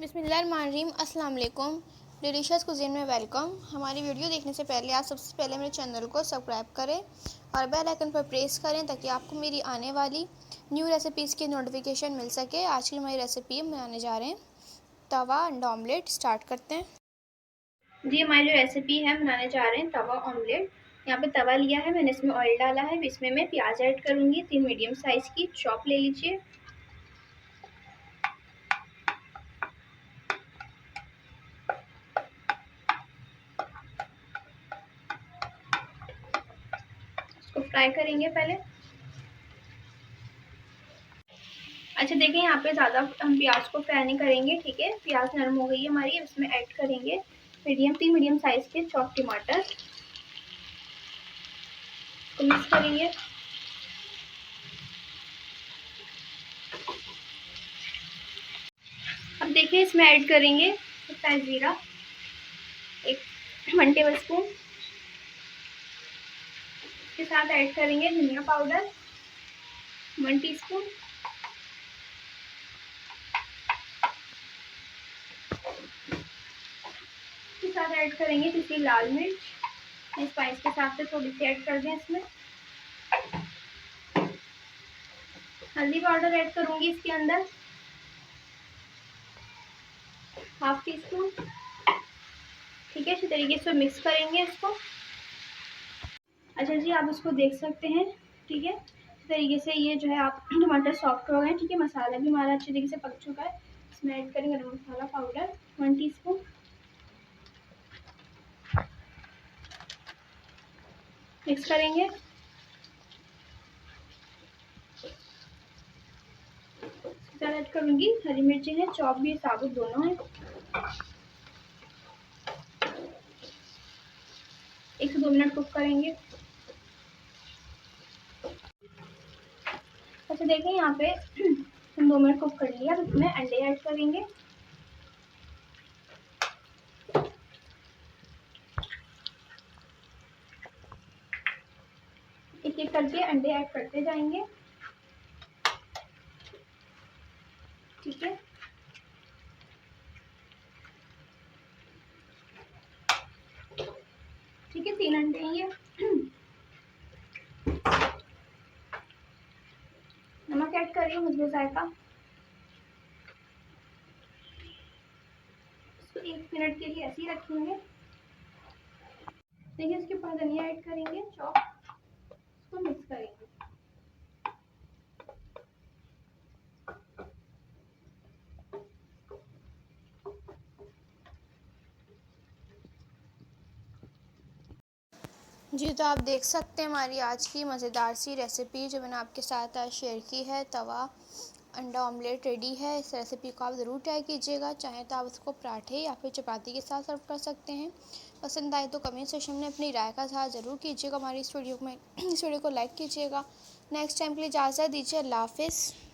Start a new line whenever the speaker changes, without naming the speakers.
बिस्मिल्लाहिर्रहमानिर्रहीम। अस्सलाम वालेकुम। डिलीशियस कुज़ीन में वेलकम। हमारी वीडियो देखने से पहले आप सबसे पहले मेरे चैनल को सब्सक्राइब करें और बेल आइकन पर प्रेस करें ताकि आपको मेरी आने वाली न्यू रेसिपीज़ की नोटिफिकेशन मिल सके। आज की हमारी रेसिपी हम बनाने जा रहे हैं तवा अंडा ऑमलेट। स्टार्ट करते हैं जी। हमारी जो रेसिपी है बनाने जा रहे हैं तवा ऑमलेट। यहाँ पे तवा लिया है मैंने, इसमें ऑयल डाला है, इसमें मैं प्याज ऐड करूँगी। 3 मीडियम साइज़ की चॉप ले लीजिए। इसको फ्राई करेंगे पहले। अच्छा देखिए, यहाँ पे ज़्यादा हम प्याज को फ्राई नहीं करेंगे, ठीक है। प्याज नरम हो गई है हमारी। इसमें ऐड करेंगे 3 मीडियम साइज़ के चॉप टमाटर। इसको मिक्स करेंगे। अब देखिए इसमें ऐड करेंगे सफ़ेद जीरा 1 टेबल स्पून। इसके साथ ऐड करेंगे धनिया पाउडर 1 टीस्पून। इसके साथ ऐड करेंगे पिसी लाल मिर्च। स्पाइस के साथ से थोड़ी सी ऐड कर दें। इसमें हल्दी पाउडर ऐड करूंगी इसके अंदर 1/2 टीस्पून, ठीक है। इसी तरीके से मिक्स करेंगे इसको। अच्छा जी, आप इसको देख सकते हैं, ठीक है। इस तरीके से ये जो है आप टमाटर सॉफ्ट हो गए, ठीक है। मसाला भी हमारा अच्छे तरीके से पक चुका है। इसमें ऐड करेंगे गरम मसाला पाउडर 1 टीस्पून। मिक्स करेंगे। ऐड करूंगी हरी मिर्ची है, चॉप भी साबुत दोनों है। 1 से 2 मिनट कुक करेंगे। अच्छा देखें, यहाँ पे हम 2 मिनट कुक कर लिया। अब इसमें अंडे ऐड करेंगे। एक एक करके अंडे ऐड करते जाएंगे, ठीक है। ठीक है, 3 अंडे हैं ये। नमक ऐड करिए मुझे जायका। इसको 1 मिनट के लिए ऐसे ही रखेंगे। देखिए इसके ऊपर धनिया ऐड करेंगे चॉप। इसको मिक्स करेंगे। जी, तो आप देख सकते हैं हमारी आज की मज़ेदार सी रेसिपी जो मैंने आपके साथ आज शेयर की है। तवा अंडा ऑमलेट रेडी है। इस रेसिपी को आप ज़रूर ट्राई कीजिएगा। चाहे तो आप उसको पराठे या फिर चपाती के साथ सर्व कर सकते हैं। पसंद आए तो कमेंट सेक्शन में अपनी राय का साथ ज़रूर कीजिएगा। हमारी इस वीडियो को लाइक कीजिएगा। नेक्स्ट टाइम के लिए इजाज़त दीजिए। अल्लाह हाफ़िज़।